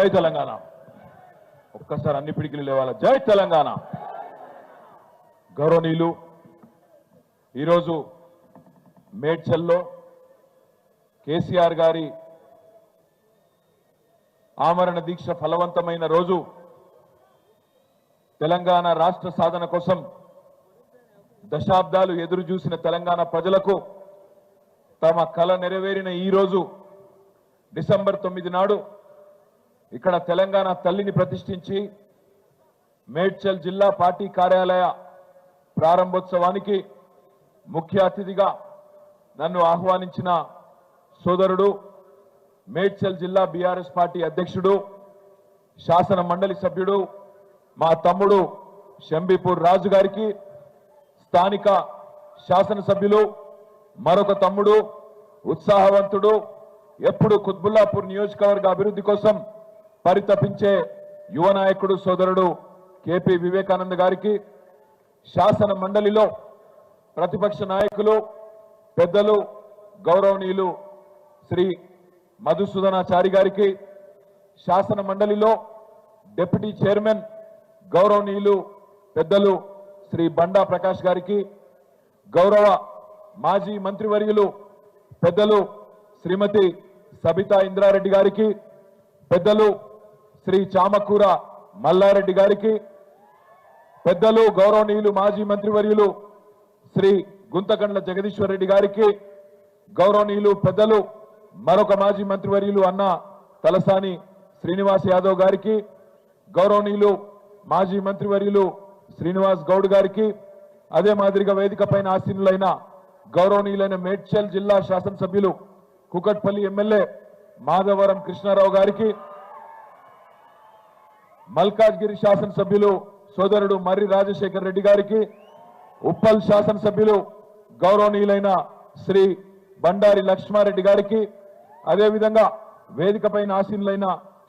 జై తెలంగాణ. ఒక్కసారి అన్ని పిడికిలు లేవాల. జై తెలంగాణ. గౌరవనీయులు, ఈరోజు మేడ్చల్లో కేసీఆర్ గారి ఆమరణ దీక్ష ఫలవంతమైన రోజు. తెలంగాణ రాష్ట్ర సాధన కోసం దశాబ్దాలు ఎదురు చూసిన తెలంగాణ ప్రజలకు తమ కల నెరవేరిన ఈ రోజు డిసెంబర్ 9 నాడు ఇక్కడ తెలంగాణ తల్లిని ప్రతిష్ఠించి మేడ్చల్ జిల్లా పార్టీ కార్యాలయ ప్రారంభోత్సవానికి ముఖ్య అతిథిగా నన్ను ఆహ్వానించిన సోదరుడు, మేడ్చల్ జిల్లా బీఆర్ఎస్ పార్టీ అధ్యక్షుడు, శాసన మండలి సభ్యుడు మా తమ్ముడు షంబీపూర్ రాజు గారికి, స్థానిక శాసనసభ్యులు మరొక తమ్ముడు, ఉత్సాహవంతుడు, ఎప్పుడు కుత్బుల్లాపూర్ నియోజకవర్గ అభివృద్ధి కోసం పరితపించే యువ నాయకుడు సోదరుడు కేపీ వివేకానంద గారికి, శాసన మండలిలో ప్రతిపక్ష నాయకులు పెద్దలు గౌరవనీయులు శ్రీ మధుసూదనాచారి గారికి, శాసన మండలిలో డిప్యూటీ చైర్మన్ గౌరవనీయులు పెద్దలు శ్రీ బండా ప్రకాష్ గారికి, గౌరవ మాజీ మంత్రివర్యులు పెద్దలు శ్రీమతి సబితా ఇంద్రారెడ్డి గారికి, పెద్దలు శ్రీ చామకూర మల్లారెడ్డి గారికి, పెద్దలు గౌరవనీయులు మాజీ మంత్రివర్యులు శ్రీ గుంతకండ్ల జగదీశ్వర్ రెడ్డి గారికి, గౌరవనీయులు పెద్దలు మరొక మాజీ మంత్రివర్యులు అన్న తలసాని శ్రీనివాస్ యాదవ్ గారికి, గౌరవనీయులు మాజీ మంత్రివర్యులు శ్రీనివాస్ గౌడ్ గారికి, అదే మాదిరిగా వేదిక పైన ఆసీనులైన గౌరవనీయులైన మేడ్చల్ జిల్లా శాసనసభ్యులు కుకట్పల్లి ఎమ్మెల్యే మాధవరం కృష్ణారావు గారికి, మల్కాజ్గిరి శాసనసభ్యులు సోదరుడు మర్రి రాజశేఖర్ రెడ్డి గారికి, ఉప్పల్ శాసనసభ్యులు గౌరవనీయులైన శ్రీ బండారి లక్ష్మారెడ్డి గారికి, అదేవిధంగా వేదిక పైన ఆసీనులైన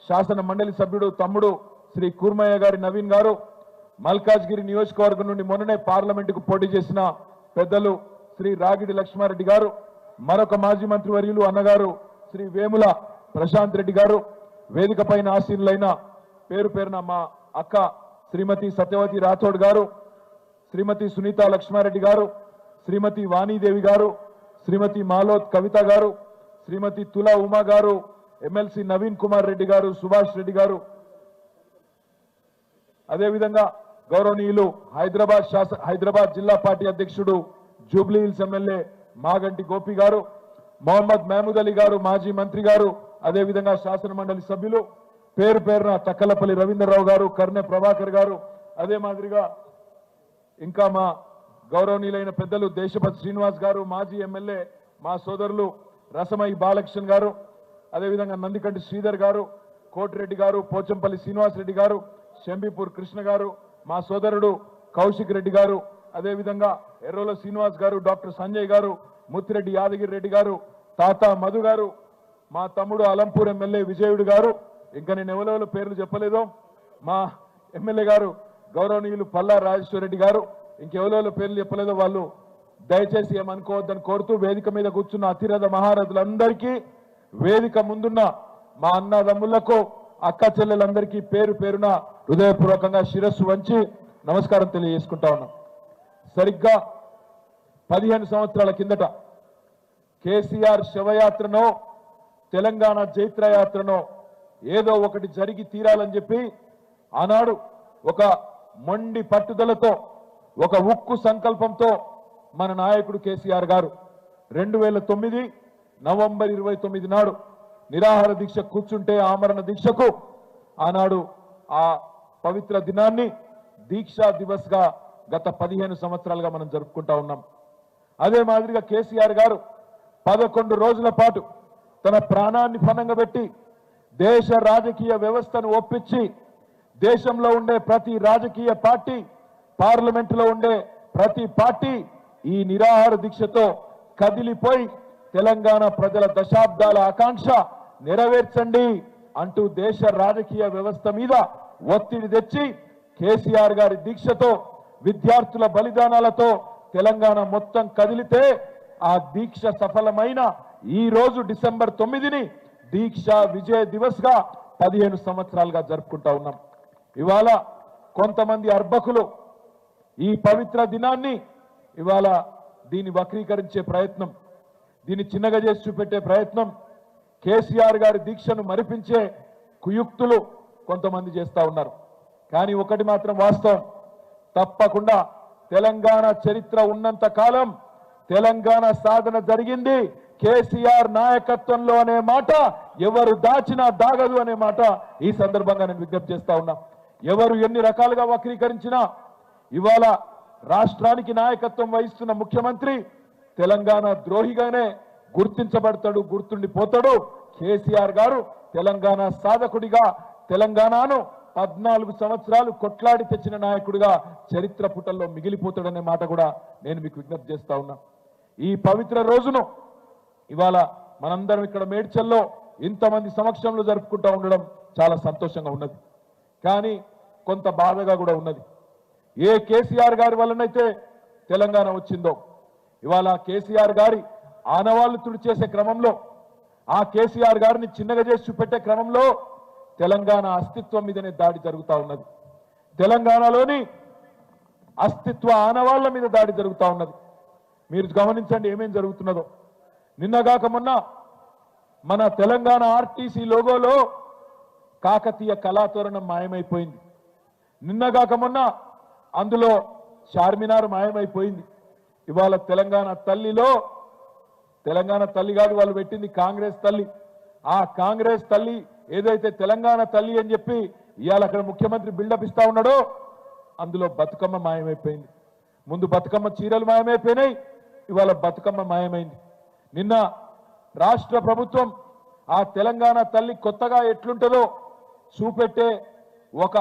శాసన మండలి సభ్యుడు తమ్ముడు శ్రీ కూర్మయ్య గారి నవీన్ గారు, మల్కాజ్గిరి నియోజకవర్గం నుండి మొన్ననే పార్లమెంటుకు పోటీ చేసిన పెద్దలు శ్రీ రాగిడి లక్ష్మారెడ్డి గారు, మరొక మాజీ మంత్రివర్యులు అన్నగారు శ్రీ వేముల ప్రశాంత్ రెడ్డి గారు, వేదిక పైన ఆసీనులైన పేరు పేరున మా అక్క శ్రీమతి సత్యవతి రాథోడ్ గారు, శ్రీమతి సునీత లక్ష్మారెడ్డి గారు, శ్రీమతి వాణీదేవి గారు, శ్రీమతి మాలోత్ కవిత గారు, శ్రీమతి తులా ఉమా గారు, ఎమ్మెల్సీ నవీన్ కుమార్ రెడ్డి గారు, సుభాష్ రెడ్డి గారు, అదేవిధంగా గౌరవనీయులు హైదరాబాద్ జిల్లా పార్టీ అధ్యక్షుడు Jubilee hills MLA Maganti Gopi గారు, మొహమ్మద్ మహమూద్ అలీ గారు మాజీ మంత్రి గారు, అదేవిధంగా శాసన మండలి సభ్యులు పేరు పేరున తక్కలపల్లి రవీంద్రరావు గారు, కర్నె ప్రభాకర్ గారు, అదే మాదిరిగా ఇంకా మా గౌరవనీయులైన పెద్దలు దేశపతి శ్రీనివాస్ గారు, మాజీ ఎమ్మెల్యే మా సోదరులు రసమై బాలకృష్ణ గారు, అదేవిధంగా నందికంటి శ్రీధర్ గారు, కోటిరెడ్డి గారు, పోచంపల్లి శ్రీనివాస్ రెడ్డి గారు, షంబీపూర్ కృష్ణ గారు, మా సోదరుడు కౌశిక్ రెడ్డి గారు, అదేవిధంగా ఎర్రోల శ్రీనివాస్ గారు, డాక్టర్ సంజయ్ గారు, ముత్తిరెడ్డి యాదగిరి రెడ్డి గారు, తాత మధు గారు, మా తమ్ముడు అలంపూర్ ఎమ్మెల్యే విజయుడు గారు, ఇంకా నేను ఎవరెవరు పేర్లు చెప్పలేదో మా ఎమ్మెల్యే గారు గౌరవనీయులు పల్లా రాజేశ్వర రెడ్డి గారు, ఇంకెవరెవరు పేర్లు చెప్పలేదో వాళ్ళు దయచేసి ఏమనుకోవద్దని కోరుతూ వేదిక మీద కూర్చున్న అతిరథ మహారథులందరికీ, వేదిక ముందున్న మా అన్నదమ్ములకు అక్క చెల్లెలందరికీ పేరు పేరున హృదయపూర్వకంగా శిరస్సు వంచి నమస్కారం తెలియజేసుకుంటా ఉన్నాం. సరిగ్గా 15 సంవత్సరాల కిందట కేసీఆర్ శవయాత్రనో తెలంగాణ జైత్రయాత్రనో ఏదో ఒకటి జరిగి తీరాలని చెప్పి ఆనాడు ఒక మొండి పట్టుదలతో, ఒక ఉక్కు సంకల్పంతో మన నాయకుడు కేసీఆర్ గారు 2009 నవంబర్ 29 నాడు నిరాహార దీక్ష కూర్చుంటే ఆమరణ దీక్షకు ఆనాడు ఆ పవిత్ర దినాన్ని దీక్షా దివస్ గా గత 15 సంవత్సరాలుగా మనం జరుపుకుంటా ఉన్నాం. అదే మాదిరిగా కేసీఆర్ గారు 11 రోజుల పాటు తన ప్రాణాన్ని పణంగా పెట్టి దేశ రాజకీయ వ్యవస్థను ఒప్పించి దేశంలో ఉండే ప్రతి రాజకీయ పార్టీ, పార్లమెంటులో ఉండే ప్రతి పార్టీ ఈ నిరాహార దీక్షతో కదిలిపోయి తెలంగాణ ప్రజల దశాబ్దాల ఆకాంక్ష నెరవేర్చండి అంటూ దేశ రాజకీయ వ్యవస్థ మీద ఒత్తిడి తెచ్చి కేసీఆర్ గారి దీక్షతో, విద్యార్థుల బలిదానాలతో తెలంగాణ మొత్తం కదిలితే ఆ దీక్ష సఫలమైన ఈ రోజు డిసెంబర్ 9ని దీక్ష విజయ దివస్ గా 15 సంవత్సరాలుగా జరుపుకుంటా ఉన్నాం. ఇవాళ కొంతమంది అర్భకులు ఈ పవిత్ర దినాన్ని ఇవాళ దీన్ని వక్రీకరించే ప్రయత్నం, దీన్ని చిన్నగా చేసి చూపెట్టే ప్రయత్నం, కేసీఆర్ గారి దీక్షను మరిపించే కుయుక్తులు కొంతమంది చేస్తా ఉన్నారు. కానీ ఒకటి మాత్రం వాస్తవం, తప్పకుండా తెలంగాణ చరిత్ర ఉన్నంత కాలం తెలంగాణ సాధన జరిగింది కేసీఆర్ నాయకత్వంలో అనే మాట ఎవరు దాచినా దాగదు అనే మాట ఈ సందర్భంగా నేను విజ్ఞప్తి చేస్తా ఉన్నా. ఎవరు ఎన్ని రకాలుగా వక్రీకరించినా ఇవాళ రాష్ట్రానికి నాయకత్వం వహిస్తున్న ముఖ్యమంత్రి తెలంగాణ ద్రోహిగానే గుర్తించబడతాడు, గుర్తుండిపోతాడు. కేసీఆర్ గారు తెలంగాణ సాధకుడిగా తెలంగాణను 14 సంవత్సరాలు కొట్లాడి తెచ్చిన నాయకుడిగా చరిత్ర పుటల్లో మిగిలిపోతాడనే మాట కూడా నేను మీకు విజ్ఞప్తి చేస్తా ఉన్నా. ఈ పవిత్ర రోజును ఇవాళ మనందరం ఇక్కడ మేడ్చల్లో ఇంతమంది సమక్షంలో జరుపుకుంటూ ఉండడం చాలా సంతోషంగా ఉన్నది. కానీ కొంత బాధగా కూడా ఉన్నది. ఏ కేసీఆర్ గారి వల్లనైతే తెలంగాణ వచ్చిందో ఇవాళ కేసీఆర్ గారి ఆనవాళ్లు తుడిచేసే క్రమంలో, ఆ కేసీఆర్ గారిని చిన్నగా చేసి చూపెట్టే క్రమంలో తెలంగాణ అస్తిత్వం మీదనే దాడి జరుగుతూ ఉన్నది. తెలంగాణలోని అస్తిత్వ ఆనవాళ్ల మీద దాడి జరుగుతూ ఉన్నది. మీరు గమనించండి ఏమేం జరుగుతున్నదో. నిన్నగాక మొన్న మన తెలంగాణ ఆర్టీసీ లోగోలో కాకతీయ కళాతోరణం మాయమైపోయింది. నిన్నగాక మొన్న అందులో చార్మినార్ మాయమైపోయింది. ఇవాళ తెలంగాణ తల్లిలో, తెలంగాణ తల్లి కాదు, వాళ్ళు పెట్టింది కాంగ్రెస్ తల్లి. ఆ కాంగ్రెస్ తల్లి ఏదైతే తెలంగాణ తల్లి అని చెప్పి ఇవాళ అక్కడ ముఖ్యమంత్రి బిల్డప్ ఇస్తా ఉన్నాడో అందులో బతుకమ్మ మాయమైపోయింది. ముందు బతుకమ్మ చీరలు మాయమైపోయినాయి, ఇవాళ బతుకమ్మ మాయమైంది. నిన్న రాష్ట్ర ప్రభుత్వం ఆ తెలంగాణ తల్లి కొత్తగా ఎట్లుంటుందో చూపెట్టే ఒక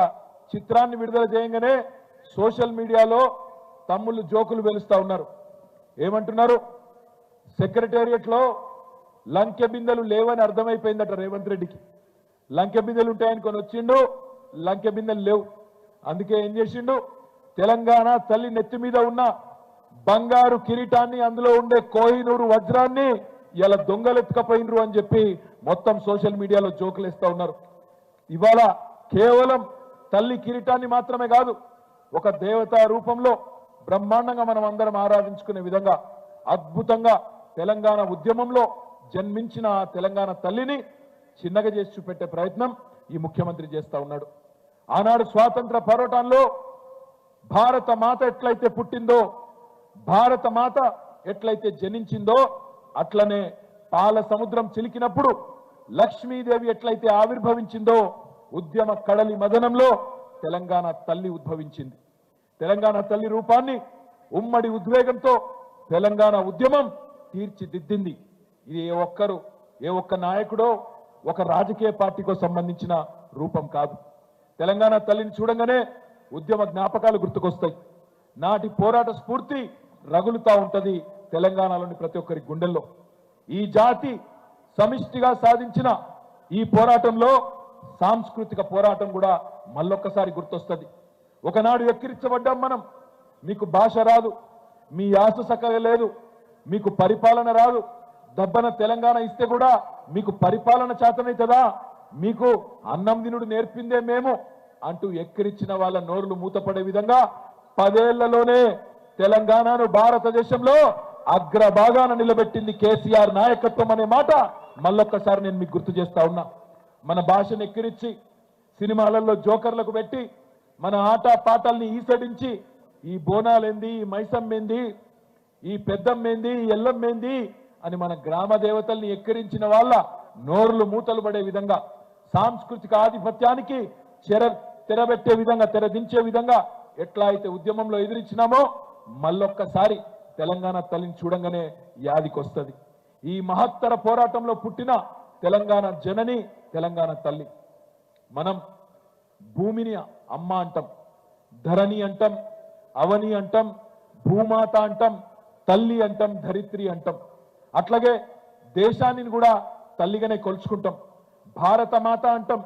చిత్రాన్ని విడుదల చేయగానే సోషల్ మీడియాలో తమ్ముళ్ళు జోకులు వెలుస్తా ఉన్నారు. ఏమంటున్నారు? సెక్రటేరియట్ లో లంకె బిందెలు లేవని అర్థమైపోయిందట రేవంత్ రెడ్డికి. లంకె బిందెలు ఉంటాయని కొని వచ్చిండు, లంకె బిందెలు లేవు. అందుకే ఏం చేసిండు, తెలంగాణ తల్లి నెత్తి మీద ఉన్న బంగారు కిరీటాన్ని, అందులో ఉండే కోహినూరు వజ్రాన్ని ఇలా దొంగలెత్తుకపోయినరు అని చెప్పి మొత్తం సోషల్ మీడియాలో జోకులు వేస్తా ఉన్నారు. ఇవాళ కేవలం తల్లి కిరీటాన్ని మాత్రమే కాదు, ఒక దేవతా రూపంలో బ్రహ్మాండంగా మనం అందరం ఆరాధించుకునే విధంగా అద్భుతంగా తెలంగాణ ఉద్యమంలో జన్మించిన ఆ తెలంగాణ తల్లిని చిన్నగా చేసి చూపెట్టే ప్రయత్నం ఈ ముఖ్యమంత్రి చేస్తా ఉన్నాడు. ఆనాడు స్వాతంత్ర పోరాటంలో భారత మాత ఎట్లయితే పుట్టిందో, భారత మాత ఎట్లయితే జనించిందో, అట్లనే పాల సముద్రం చిలికినప్పుడు లక్ష్మీదేవి ఎట్లయితే ఆవిర్భవించిందో ఉద్యమ కడలి మదనంలో తెలంగాణ తల్లి ఉద్భవించింది. తెలంగాణ తల్లి రూపాన్ని ఉమ్మడి ఉద్వేగంతో తెలంగాణ ఉద్యమం తీర్చిదిద్దింది. ఇది ఏ ఒక్క నాయకుడో ఒక రాజకీయ పార్టీకో సంబంధించిన రూపం కాదు. తెలంగాణ తల్లిని చూడంగానే ఉద్యమ జ్ఞాపకాలు గుర్తుకొస్తాయి. నాటి పోరాట స్ఫూర్తి రగులుతా ఉంటది తెలంగాణలోని ప్రతి ఒక్కరి గుండెల్లో. ఈ జాతి సమిష్టిగా సాధించిన ఈ పోరాటంలో సాంస్కృతిక పోరాటం కూడా మళ్ళొక్కసారి గుర్తొస్తుంది. ఒకనాడు ఎక్కిరించబడ్డాం మనం, మీకు భాష రాదు, మీ యాస సక్కగా లేదు, మీకు పరిపాలన రాదు, దబ్బన తెలంగాణ ఇస్తే కూడా మీకు పరిపాలన చేతనైతుందా, మీకు అన్నం దినుడు నేర్పిందే మేము అంటూ ఎక్కిరించిన వాళ్ళ నోరులు మూతపడే విధంగా 10 ఏళ్లలోనే తెలంగాణను భారతదేశంలో అగ్రభాగాన నిలబెట్టింది కేసీఆర్ నాయకత్వం అనే మాట మళ్ళొక్కసారి నేను మీకు గుర్తు చేస్తా ఉన్నా. మన భాషను ఎక్కిరించి సినిమాలలో జోకర్లకు పెట్టి మన ఆట పాటల్ని ఈసడించి ఈ బోనాలేంది, ఈ మైసమ్మేంది, ఈ పెద్దమ్మేంది, ఈ ఎల్లమ్మేంది అని మన గ్రామ దేవతల్ని ఎక్కిరించిన వాళ్ళ నోర్లు మూతలు పడే విధంగా సాంస్కృతిక ఆధిపత్యానికి తెరబెట్టే విధంగా, తెరదించే విధంగా ఎట్లా అయితే ఉద్యమంలో ఎదిరించినామో మళ్ళొక్కసారి తెలంగాణ తల్లిని చూడంగానే యాదికొస్తుంది. ఈ మహత్తర పోరాటంలో పుట్టిన తెలంగాణ జనని తెలంగాణ తల్లి. మనం భూమిని అమ్మ అంటాం, ధరణి అంటాం, అవని అంటాం, భూమాత అంటాం, తల్లి అంటాం, ధరిత్రి అంటాం. అట్లాగే దేశాన్ని కూడా తల్లిగానే కొలుచుకుంటాం, భారత మాత అంటాం.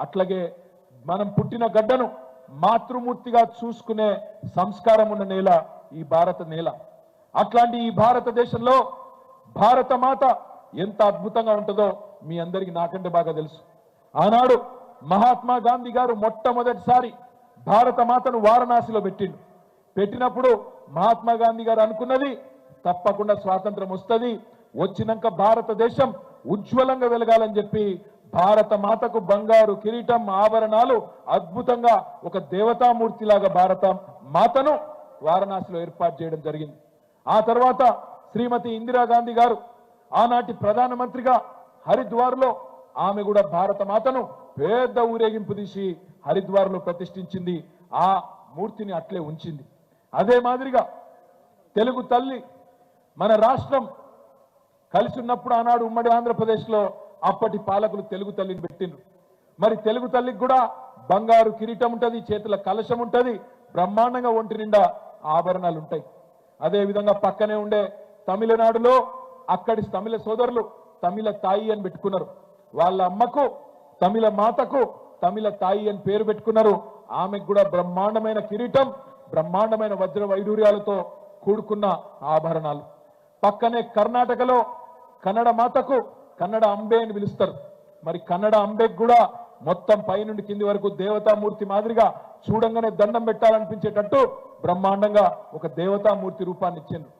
అట్లాగే మనం పుట్టిన గడ్డను మాతృమూర్తిగా చూసుకునే సంస్కారం ఉన్న నేల ఈ భారత నేల. అట్లాంటి ఈ భారతదేశంలో భారత మాత ఎంత అద్భుతంగా ఉంటుందో మీ అందరికీ నాకంటే బాగా తెలుసు. ఆనాడు మహాత్మా గాంధీ గారు మొట్టమొదటిసారి భారత మాతను వారణాసిలో పెట్టినప్పుడు మహాత్మా గాంధీ గారు అనుకున్నది తప్పకుండా స్వాతంత్రం వస్తుంది, వచ్చినాక భారతదేశం ఉజ్వలంగా వెలగాలని చెప్పి భారత మాతకు బంగారు కిరీటం ఆభరణాలు అద్భుతంగా ఒక దేవతామూర్తిలాగా భారత మాతను వారణాసిలో ఏర్పాటు చేయడం జరిగింది. ఆ తర్వాత శ్రీమతి ఇందిరాగాంధీ గారు ఆనాటి ప్రధానమంత్రిగా హరిద్వార్లో ఆమె కూడా భారత మాతను పెద్ద ఊరేగింపు తీసి హరిద్వార్లో ప్రతిష్ఠించింది. ఆ మూర్తిని అట్లే ఉంచింది. అదే మాదిరిగా తెలుగు తల్లి మన రాష్ట్రం కలిసి ఉన్నప్పుడు ఆనాడు ఉమ్మడి ఆంధ్రప్రదేశ్లో అప్పటి పాలకులు తెలుగు తల్లిని పెట్టిండ్రు. మరి తెలుగు తల్లికి కూడా బంగారు కిరీటం ఉంటుంది, చేతుల కలశం ఉంటుంది, బ్రహ్మాండంగా ఒంటి నిండా ఆభరణాలు ఉంటాయి. అదే విధంగా పక్కనే ఉండే తమిళనాడులో అక్కడి తమిళ సోదరులు తమిళ తాయి అని పెట్టుకున్నారు. వాళ్ళ అమ్మకు తమిళ మాతకు తమిళ తాయి అని పేరు పెట్టుకున్నారు. ఆమెకు కూడా బ్రహ్మాండమైన కిరీటం, బ్రహ్మాండమైన వజ్ర వైడూర్యాలతో కూడుకున్న ఆభరణాలు. పక్కనే కర్ణాటకలో కన్నడ మాతకు కన్నడ అంబే అని పిలుస్తారు. మరి కన్నడ అంబేకు కూడా మొత్తం పైనుండి కింది వరకు దేవతామూర్తి మాదిరిగా చూడంగానే దండం పెట్టాలనిపించేటట్టు బ్రహ్మాండంగా ఒక దేవతామూర్తి రూపాన్ని ఇచ్చింది.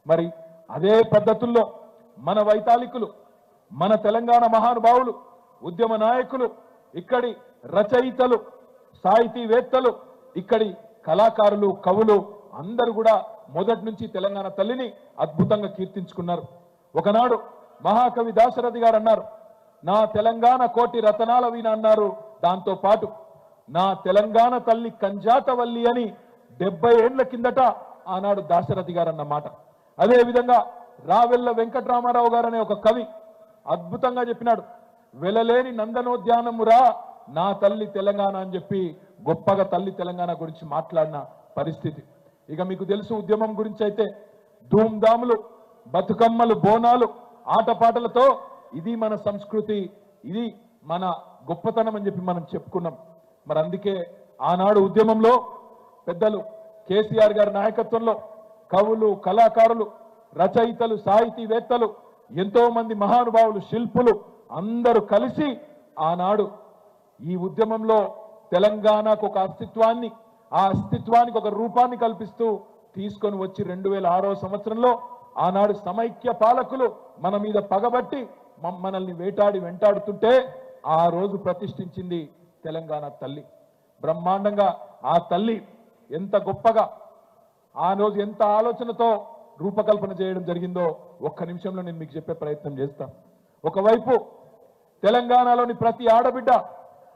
మరి అదే పద్ధతుల్లో మన వైతాళికులు, మన తెలంగాణ మహానుభావులు, ఉద్యమ నాయకులు, ఇక్కడి రచయితలు, సాహితీవేత్తలు, ఇక్కడి కళాకారులు, కవులు అందరూ కూడా మొదటి నుంచి తెలంగాణ తల్లిని అద్భుతంగా కీర్తించుకున్నారు. ఒకనాడు మహాకవి దాశరథి గారు అన్నారు, నా తెలంగాణ కోటి రతనాల వీణ అన్నారు. దాంతో పాటు నా తెలంగాణ తల్లి కంజాతవల్లి అని 70 ఏళ్ల కిందట ఆనాడు దాశరథి గారు అన్నమాట. అదే విధంగా రావెల్ల వెంకటరామారావు గారు అనే ఒక కవి అద్భుతంగా చెప్పినాడు, వెలలేని నందనోద్యానమురా నా తల్లి తెలంగాణ అని చెప్పి గొప్పగా తల్లి తెలంగాణ గురించి మాట్లాడిన పరిస్థితి. ఇక మీకు తెలుసు ఉద్యమం గురించి అయితే ధూమ్ధాములు, బతుకమ్మలు, బోనాలు, ఆటపాటలతో ఇది మన సంస్కృతి, ఇది మన గొప్పతనం అని చెప్పి మనం చెప్పుకున్నాం. మరి అందుకే ఆనాడు ఉద్యమంలో పెద్దలు కేసీఆర్ గారి నాయకత్వంలో కవులు, కళాకారులు, రచయితలు, సాహితీవేత్తలు, ఎంతో మంది మహానుభావులు, శిల్పులు అందరూ కలిసి ఆనాడు ఈ ఉద్యమంలో తెలంగాణకు ఒక అస్తిత్వాన్ని, ఆ అస్తిత్వానికి ఒక రూపాన్ని కల్పిస్తూ తీసుకొని వచ్చి 2006వ సంవత్సరంలో ఆనాడు సమైక్య పాలకులు మన మీద పగబట్టి మనల్ని వెంటాడుతుంటే ఆ రోజు ప్రతిష్ఠించింది తెలంగాణ తల్లి. బ్రహ్మాండంగా ఆ తల్లి ఎంత గొప్పగా ఆ రోజు ఎంత ఆలోచనతో రూపకల్పన చేయడం జరిగిందో ఒక్క నిమిషంలో నేను మీకు చెప్పే ప్రయత్నం చేస్తాను. ఒకవైపు తెలంగాణలోని ప్రతి ఆడబిడ్డ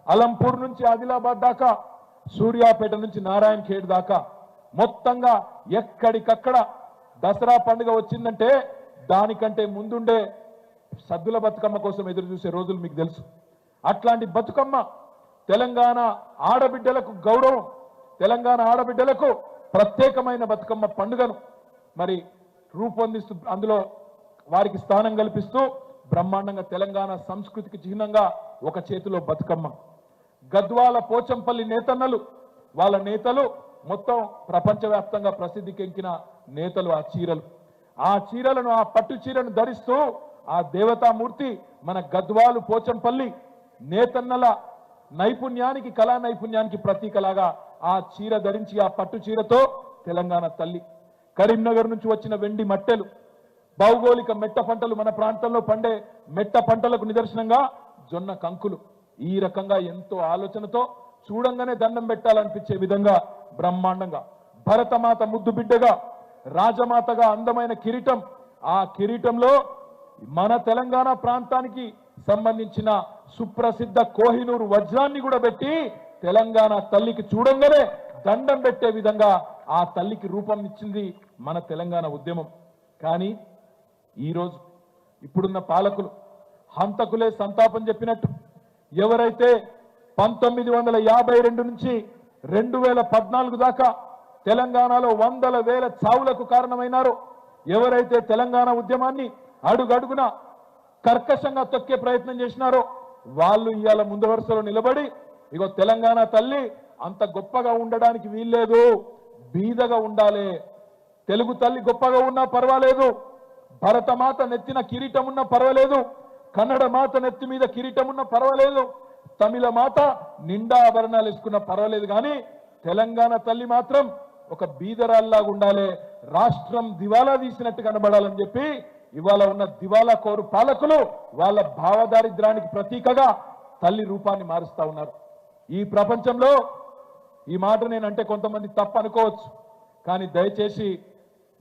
అలంపూర్ నుంచి ఆదిలాబాద్ దాకా, సూర్యాపేట నుంచి నారాయణ ఖేడ్ దాకా మొత్తంగా ఎక్కడికక్కడ దసరా పండుగ వచ్చిందంటే దానికంటే ముందుండే సద్దుల బతుకమ్మ కోసం ఎదురు చూసే రోజులు మీకు తెలుసు. అట్లాంటి బతుకమ్మ తెలంగాణ ఆడబిడ్డలకు గౌరవం, తెలంగాణ ఆడబిడ్డలకు ప్రత్యేకమైన బతుకమ్మ పండుగను మరి రూపొందిస్తూ అందులో వారికి స్థానం కల్పిస్తూ బ్రహ్మాండంగా తెలంగాణ సంస్కృతికి చిహ్నంగా ఒక చేతిలో బతుకమ్మ. గద్వాల పోచంపల్లి నేతన్నలు, వాళ్ళ నేతలు మొత్తం ప్రపంచవ్యాప్తంగా ప్రసిద్ధికెక్కిన నేతలు. ఆ చీరలను ఆ పట్టు చీరను ధరిస్తూ ఆ దేవతామూర్తి మన గద్వాలు పోచంపల్లి నేతన్నల నైపుణ్యానికి, కళా నైపుణ్యానికి ప్రతీకలాగా ఆ చీర ధరించి ఆ పట్టు చీరతో తెలంగాణ తల్లి. కరీంనగర్ నుంచి వచ్చిన వెండి మట్టెలు, భౌగోళిక మెట్ట పంటలు, మన ప్రాంతంలో పండే మెట్ట పంటలకు నిదర్శనంగా జొన్న కంకులు. ఈ రకంగా ఎంతో ఆలోచనతో చూడంగానే దండం పెట్టాలనిపించే విధంగా బ్రహ్మాండంగా భరతమాత ముద్దు బిడ్డగా, రాజమాతగా అందమైన కిరీటం. ఆ కిరీటంలో మన తెలంగాణ ప్రాంతానికి సంబంధించిన సుప్రసిద్ధ కోహినూరు వజ్రాన్ని కూడా పెట్టి తెలంగాణ తల్లికి చూడంగానే దండం పెట్టే విధంగా ఆ తల్లికి రూపం ఇచ్చింది మన తెలంగాణ ఉద్యమం. కానీ ఈరోజు ఇప్పుడున్న పాలకులు హంతకులే సంతాపం చెప్పినట్టు ఎవరైతే 1952 నుంచి 2014 దాకా తెలంగాణలో వందల వేల చావులకు కారణమైనారో, ఎవరైతే తెలంగాణ ఉద్యమాన్ని అడుగడుగున కర్కశంగా తొక్కే ప్రయత్నం చేసినారో వాళ్ళు ఇవాళ ముందు వరుసలో నిలబడి ఇగో తెలంగాణ తల్లి అంత గొప్పగా ఉండడానికి వీల్లేదు, బీదగా ఉండాలి, తెలుగు తల్లి గొప్పగా ఉన్నా పర్వాలేదు, భరతమాత నెత్తిన కిరీటం ఉన్నా పర్వాలేదు, కన్నడ మాత నెత్తి మీద కిరీటం ఉన్నా పర్వాలేదు, తమిళ మాత నిండా ఆభరణాలు వేసుకున్న పర్వాలేదు కానీ తెలంగాణ తల్లి మాత్రం ఒక బీదరాల్లాగా ఉండాలి, రాష్ట్రం దివాలా తీసినట్టు కనబడాలని చెప్పి ఇవాళ ఉన్న దివాలా కోరు పాలకులు వాళ్ళ భావదారిద్రానికి ప్రతీకగా తల్లి రూపాన్ని మారుస్తా ఉన్నారు. ఈ ప్రపంచంలో ఈ మాట నేనంటే కొంతమంది తప్పు అనుకోవచ్చు, కానీ దయచేసి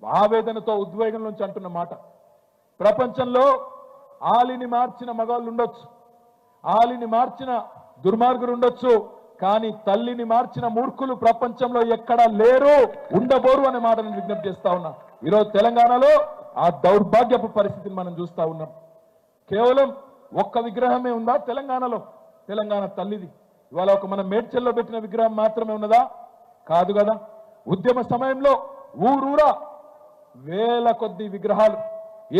ఆవేదనతో ఉద్వేగం నుంచి అంటున్న మాట, ప్రపంచంలో ఆలిని మార్చిన మగాళ్ళు ఉండొచ్చు, ఆలిని మార్చిన దుర్మార్గులు ఉండొచ్చు, కానీ తల్లిని మార్చిన మూర్ఖులు ప్రపంచంలో ఎక్కడా లేరు, ఉండబోరు అనే మాట నేను విజ్ఞప్తి చేస్తా ఉన్నా. ఈరోజు తెలంగాణలో ఆ దౌర్భాగ్యపు పరిస్థితిని మనం చూస్తా ఉన్నాం. కేవలం ఒక్క విగ్రహమే ఉందా తెలంగాణలో? తెలంగాణ తల్లిది ఇవాళ ఒక మన మేడ్చల్లో పెట్టిన విగ్రహం మాత్రమే ఉన్నదా? కాదు కదా. ఉద్యమ సమయంలో ఊరూరా వేల కొద్ది విగ్రహాలు,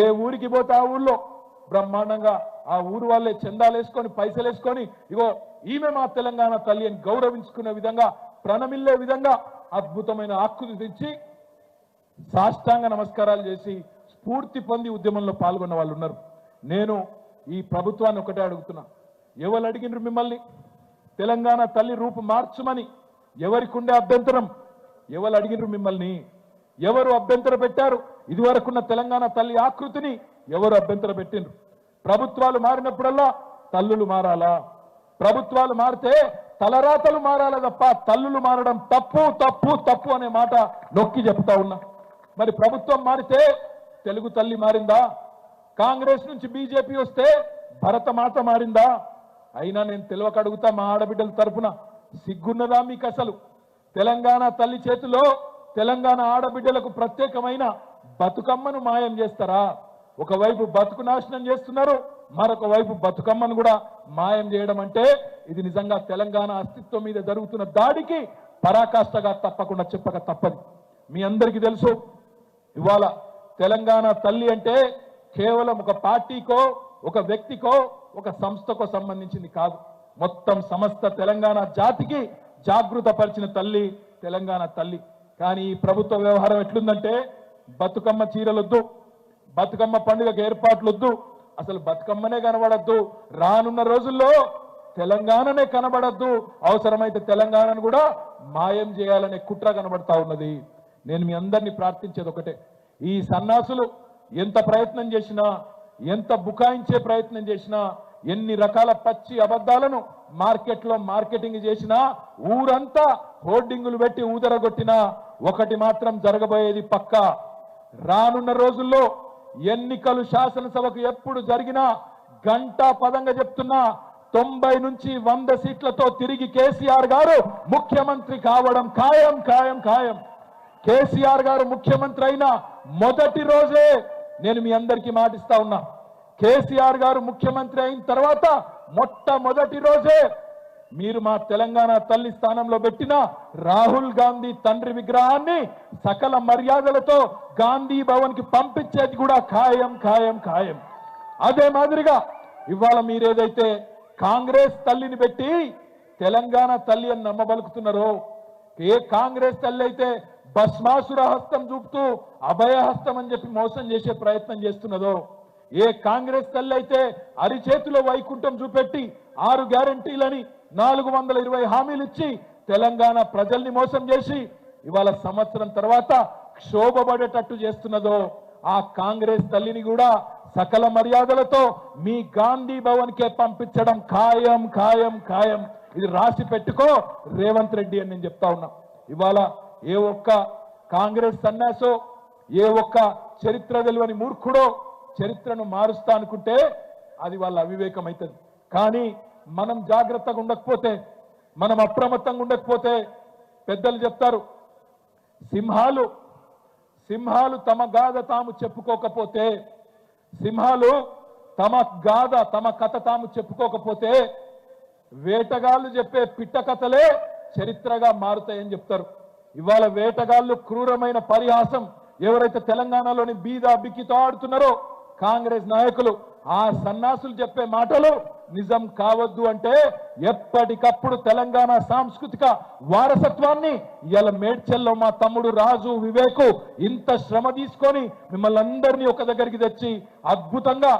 ఏ ఊరికి పోతే ఆ ఊళ్ళో బ్రహ్మాండంగా ఆ ఊరు వాళ్ళే చందాలు వేసుకొని పైసలు వేసుకొని ఇగో ఈమె మా తెలంగాణ తల్లి అని గౌరవించుకునే విధంగా, ప్రణమిల్లే విధంగా అద్భుతమైన ఆకృతి తెచ్చి సాష్టాంగ నమస్కారాలు చేసి స్ఫూర్తి పొంది ఉద్యమంలో పాల్గొన్న వాళ్ళు ఉన్నారు. నేను ఈ ప్రభుత్వాన్ని ఒకటే అడుగుతున్నా, ఎవరు అడిగినారు మిమ్మల్ని తెలంగాణ తల్లి రూపు మార్చమని? ఎవరికి ఉండే అభ్యంతరం? ఎవరు అడిగినారు మిమ్మల్ని? ఎవరు అభ్యంతర పెట్టారు? ఇదివరకున్న తెలంగాణ తల్లి ఆకృతిని ఎవరు అభ్యంతర పెట్టిండ్రు? ప్రభుత్వాలు మారినప్పుడల్లా తల్లులు మారాలా? ప్రభుత్వాలు మారితే తలరాతలు మారాలా తప్ప తల్లులు మారడం తప్పు తప్పు తప్పు అనే మాట నొక్కి చెప్తా ఉన్నా. మరి ప్రభుత్వం మారితే తెలుగు తల్లి మారిందా? కాంగ్రెస్ నుంచి బీజేపీ వస్తే భరతమాత మారిందా? అయినా నేను తెలియక అడుగుతా, మా ఆడబిడ్డల తరపున సిగ్గున్నదా మీకు అసలు? తెలంగాణ తల్లి చేతిలో తెలంగాణ ఆడబిడ్డలకు ప్రత్యేకమైన బతుకమ్మను మాయం చేస్తారా? ఒకవైపు బతుకు నాశనం చేస్తున్నారు, మరొక వైపు బతుకమ్మను కూడా మాయం చేయడం అంటే ఇది నిజంగా తెలంగాణ అస్తిత్వం మీద జరుగుతున్న దాడికి పరాకాష్ఠగా తప్పకుండా చెప్పక తప్పదు. మీ అందరికీ తెలుసు, ఇవాళ తెలంగాణ తల్లి అంటే కేవలం ఒక పార్టీకో ఒక వ్యక్తికో ఒక సంస్థకో సంబంధించింది కాదు, మొత్తం సమస్త తెలంగాణ జాతికి జాగృత పరిచిన తల్లి తెలంగాణ తల్లి. కానీ ఈ ప్రభుత్వ వ్యవహారం ఎట్లుందంటే బతుకమ్మ చీరలొద్దు, బతుకమ్మ పండుగకు ఏర్పాట్లొద్దు, అసలు బతుకమ్మనే కనబడద్దు, రానున్న రోజుల్లో తెలంగాణనే కనబడద్దు, అవసరమైతే తెలంగాణను కూడా మాయం చేయాలనే కుట్ర కనబడతా ఉన్నది. నేను మీ అందరినీ ప్రార్థించేది ఒకటే, ఈ సన్నాసులు ఎంత ప్రయత్నం చేసినా, ఎంత బుకాయించే ప్రయత్నం చేసినా, ఎన్ని రకాల పచ్చి అబద్ధాలను మార్కెట్లో మార్కెటింగ్ చేసినా, ఊరంతా హోర్డింగులు పెట్టి ఊదరగొట్టినా ఒకటి మాత్రం జరగబోయేది పక్కా. రానున్న రోజుల్లో ఎన్నికలు శాసనసభకు ఎప్పుడు జరిగినా గంటా పదంగా చెప్తున్నా 90 నుంచి 100 సీట్లతో తిరిగి కేసీఆర్ గారు ముఖ్యమంత్రి కావడం ఖాయం ఖాయం ఖాయం. కేసీఆర్ గారు ముఖ్యమంత్రి అయిన మొదటి రోజే నేను మీ అందరికీ మాటిస్తా ఉన్నా, కేసీఆర్ గారు ముఖ్యమంత్రి అయిన తర్వాత మొట్టమొదటి రోజే మీరు మా తెలంగాణ తల్లి స్థానంలో పెట్టిన రాహుల్ గాంధీ తండ్రి విగ్రహాన్ని సకల మర్యాదలతో గాంధీ భవన్ కి పంపించేది కూడా ఖాయం ఖాయం ఖాయం. అదే మాదిరిగా ఇవాళ మీరేదైతే కాంగ్రెస్ తల్లిని పెట్టి తెలంగాణ తల్లి అని నమ్మబలుకుతున్నారో, ఏ కాంగ్రెస్ తల్లి అయితే భస్మాసుర హస్తం చూపుతూ అభయహస్తం అని చెప్పి మోసం చేసే ప్రయత్నం చేస్తున్నదో, ఏ కాంగ్రెస్ తల్లి అయితే అరిచేతిలో వైకుంఠం చూపెట్టి 6 గ్యారంటీలని 420 హామీలు ఇచ్చి తెలంగాణ ప్రజల్ని మోసం చేసి ఇవాళ సంవత్సరం తర్వాత క్షోభపడేటట్టు చేస్తున్నదో, ఆ కాంగ్రెస్ తల్లిని కూడా సకల మర్యాదలతో మీ గాంధీ భవన్ కే పంపించడం ఖాయం ఖాయం ఖాయం. ఇది రాసి పెట్టుకో రేవంత్ రెడ్డి అని నేను చెప్తా ఉన్నా. ఇవాళ ఏ ఒక్క కాంగ్రెస్ సన్యాసో, ఏ ఒక్క చరిత్ర తెలియని మూర్ఖుడో చరిత్రను మారుస్తా అనుకుంటే అది వాళ్ళ అవివేకం అవుతుంది. కానీ మనం జాగ్రత్తగా ఉండకపోతే, మనం అప్రమత్తంగా ఉండకపోతే, పెద్దలు చెప్తారు, సింహాలు తమ గాథ తాము చెప్పుకోకపోతే, సింహాలు తమ కథ తాము చెప్పుకోకపోతే వేటగాళ్ళు చెప్పే పిట్ట కథలే చరిత్రగా మారుతాయని చెప్తారు. ఇవాళ వేటగాళ్ళు క్రూరమైన పరిహాసం ఎవరైతే తెలంగాణలోని బీద బిక్కితో ఆడుతున్నారో కాంగ్రెస్ నాయకులు, ఆ సన్నాసులు చెప్పే మాటలు నిజం కావద్దు అంటే ఎప్పటికప్పుడు తెలంగాణ సాంస్కృతిక వారసత్వాన్ని ఇవాళ మేడ్చల్లో మా తమ్ముడు రాజు వివేకు ఇంత శ్రమ తీసుకొని మిమ్మల్ని అందరినీ ఒక దగ్గరికి తెచ్చి అద్భుతంగా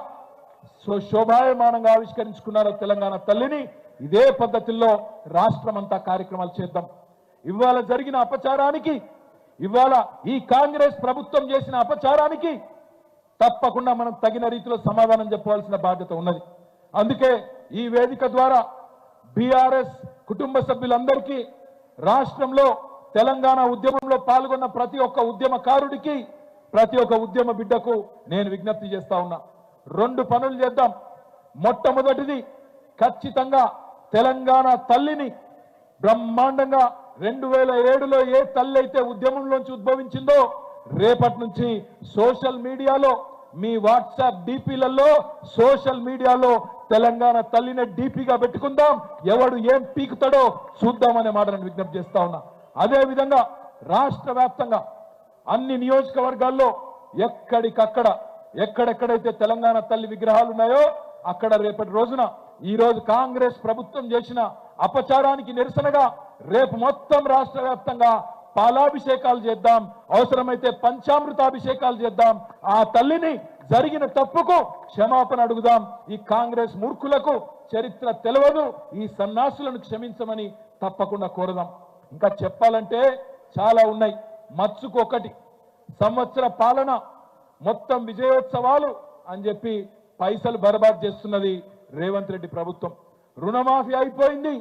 శోభాయమానంగా ఆవిష్కరించుకున్నారు తెలంగాణ తల్లిని. ఇదే పద్ధతిలో రాష్ట్రమంతా కార్యక్రమాలు చేద్దాం. ఇవాళ జరిగిన అపచారానికి, ఇవాళ ఈ కాంగ్రెస్ ప్రభుత్వం చేసిన అపచారానికి తప్పకుండా మనం తగిన రీతిలో సమాధానం చెప్పవలసిన బాధ్యత ఉన్నది. అందుకే ఈ వేదిక ద్వారా బీఆర్ఎస్ కుటుంబ సభ్యులందరికీ, రాష్ట్రంలో తెలంగాణ ఉద్యమంలో పాల్గొన్న ప్రతి ఒక్క ఉద్యమకారుడికి, ప్రతి ఒక్క ఉద్యమ బిడ్డకు నేను విజ్ఞప్తి చేస్తా ఉన్నా. 2 పనులు చేద్దాం. మొట్టమొదటిది, ఖచ్చితంగా తెలంగాణ తల్లిని బ్రహ్మాండంగా 2007లో ఏ తల్లి అయితే ఉద్యమంలోంచి ఉద్భవించిందో, రేపటి నుంచి సోషల్ మీడియాలో, మీ వాట్సాప్ డీపీలలో, సోషల్ మీడియాలో తెలంగాణ తల్లిని డీపీగా పెట్టుకుందాం. ఎవడు ఏం పీకుతాడో చూద్దామనే మాటను విజ్ఞప్తి చేస్తా ఉన్నా. అదే విధంగా రాష్ట్ర వ్యాప్తంగా అన్ని నియోజకవర్గాల్లో ఎక్కడికక్కడ, ఎక్కడెక్కడైతే తెలంగాణ తల్లి విగ్రహాలు ఉన్నాయో అక్కడ రేపటి రోజున, ఈ రోజు కాంగ్రెస్ ప్రభుత్వం చేసిన అపచారానికి నిరసనగా రేపు మొత్తం రాష్ట్ర వ్యాప్తంగా పాలాభిషేకాలు చేద్దాం. అవసరమైతే పంచామృతాభిషేకాలు చేద్దాం. ఆ తల్లిని జరిగిన తప్పుకు క్షమాపణ అడుగుదాం. ఈ కాంగ్రెస్ మూర్ఖులకు చరిత్ర తెలియదు, ఈ సన్నాసులను క్షమించమని తప్పకుండా కోరదాం. ఇంకా చెప్పాలంటే చాలా ఉన్నాయి. మచ్చుకు ఒకటి, సంవత్సర పాలన మొత్తం విజయోత్సవాలు అని చెప్పి పైసలు బర్బాద్ చేస్తున్నది రేవంత్ రెడ్డి ప్రభుత్వం. రుణమాఫీ అయిపోయింది,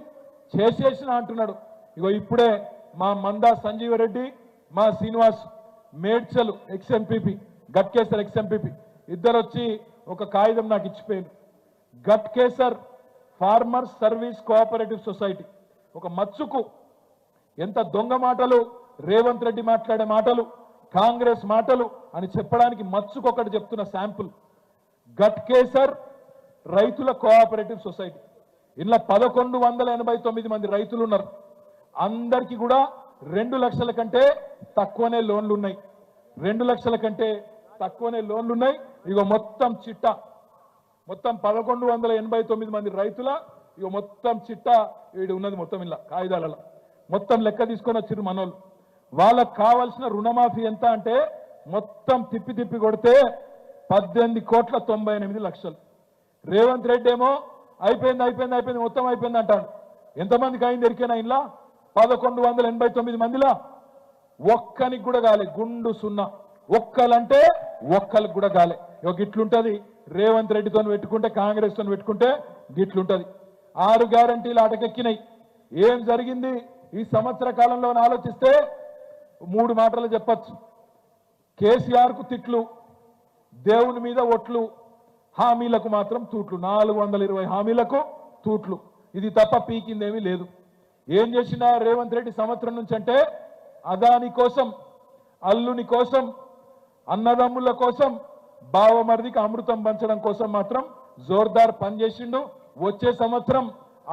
చేసేసిన అంటున్నాడు. ఇగో ఇప్పుడే మా మందా సంజీవ రెడ్డి, మా శ్రీనివాస్ మేడ్చల్ ఎక్స్ఎంపీపీ, గట్కేసర్ ఎక్స్ఎంపీపీ ఇద్దరు వచ్చి ఒక కాగితం నాకు ఇచ్చిపోయారు. Ghatkesar farmers service cooperative society, ఒక మచ్చుకు ఎంత దొంగ మాటలు, రేవంత్ రెడ్డి మాట్లాడే మాటలు, కాంగ్రెస్ మాటలు అని చెప్పడానికి మచ్చుకు ఒకటి చెప్తున్న శాంపుల్. గట్కేసర్ రైతుల కోఆపరేటివ్ సొసైటీ, ఇలా 1189 మంది రైతులు ఉన్నారు. అందరికీ కూడా 2 లక్షల కంటే తక్కువనే లోన్లు ఉన్నాయి. 2 లక్షల కంటే తక్కువనే లోన్లు ఉన్నాయి. ఇగో మొత్తం చిట్టా, మొత్తం 1189 మంది రైతుల ఇగో మొత్తం చిట్టా వీడు ఉన్నది. మొత్తం ఇలా కాగితాలలో మొత్తం లెక్క తీసుకొని వచ్చిర్రు మనోళ్ళు. వాళ్ళకు కావాల్సిన రుణమాఫీ ఎంత అంటే మొత్తం తిప్పి తిప్పి కొడితే 18,98,00,000. రేవంత్ రెడ్డి ఏమో అయిపోయింది అయిపోయింది అయిపోయింది మొత్తం అయిపోయింది అంటాడు. ఎంతమందికి అయింది ఎరికేనా? ఇలా 1189 మందిలా ఒక్కనికి కూడా కాలే, గుండు సున్నా. ఒక్కలంటే ఒక్కరికి కూడా కాలే. గిట్లుంటది రేవంత్ రెడ్డితో పెట్టుకుంటే, కాంగ్రెస్ తో పెట్టుకుంటే గిట్లుంటది. 6 గ్యారంటీలు ఆటకెక్కినాయి. ఏం జరిగింది ఈ సంవత్సర కాలంలో ఆలోచిస్తే 3 మాటలు చెప్పచ్చు. కేసీఆర్ కు తిట్లు, దేవుని మీద ఒట్లు, హామీలకు మాత్రం తూట్లు. 420 హామీలకు తూట్లు. ఇది తప్ప పీకిందేమీ లేదు. ఏం చేసినా రేవంత్ రెడ్డి సంవత్సరం నుంచి అంటే అదాని కోసం, అల్లుని కోసం, అన్నదమ్ముల కోసం, బావమరిదికి అమృతం పంచడం కోసం మాత్రం జోర్దార్ పనిచేసిండు. వచ్చే సంవత్సరం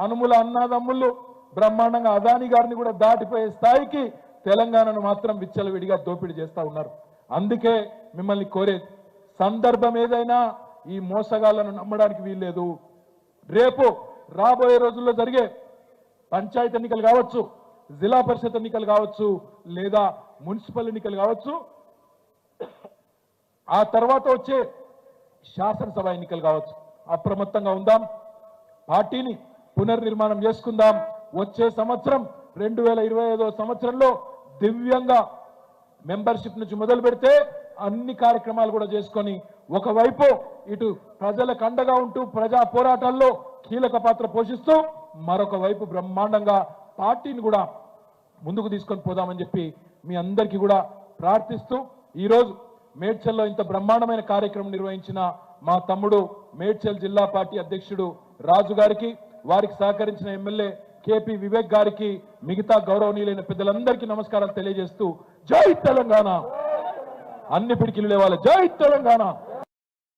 అనుముల అన్నదమ్ములు బ్రహ్మాండంగా అదాని గారిని కూడా దాటిపోయే స్థాయికి తెలంగాణను మాత్రం విచ్చలవిడిగా దోపిడీ చేస్తా ఉన్నారు. అందుకే మిమ్మల్ని కోరేది, సందర్భం ఏదైనా ఈ మోసగాళ్లను నమ్మడానికి వీల్లేదు. రేపు రాబోయే రోజుల్లో జరిగే పంచాయతీ ఎన్నికలు కావచ్చు, జిల్లా పరిషత్ ఎన్నికలు కావచ్చు, లేదా మున్సిపల్ ఎన్నికలు కావచ్చు, ఆ తర్వాత వచ్చే శాసనసభ ఎన్నికలు కావచ్చు. అప్రమత్తంగా ఉందాం, పార్టీని పునర్నిర్మాణం చేసుకుందాం. వచ్చే సంవత్సరం 2025వ సంవత్సరంలో దివ్యంగా మెంబర్షిప్ నుంచి మొదలు పెడితే అన్ని కార్యక్రమాలు కూడా చేసుకొని, ఒకవైపు ఇటు ప్రజలకు అండగా ఉంటూ ప్రజా పోరాటాల్లో కీలక పాత్ర పోషిస్తూ, మరొక వైపు బ్రహ్మాండంగా పార్టీని కూడా ముందుకు తీసుకొని పోదామని చెప్పి మీ అందరికీ కూడా ప్రార్థిస్తూ, ఈరోజు మేడ్చల్లో ఇంత బ్రహ్మాండమైన కార్యక్రమం నిర్వహించిన మా తమ్ముడు మేడ్చల్ జిల్లా పార్టీ అధ్యక్షుడు రాజు గారికి, వారికి సహకరించిన ఎమ్మెల్యే కేపీ వివేక్ గారికి, మిగతా గౌరవనీయులైన పెద్దలందరికీ నమస్కారాలు తెలియజేస్తూ, జై తెలంగాణ, అన్ని పిడికిలు లేవాలి, జై తెలంగాణ.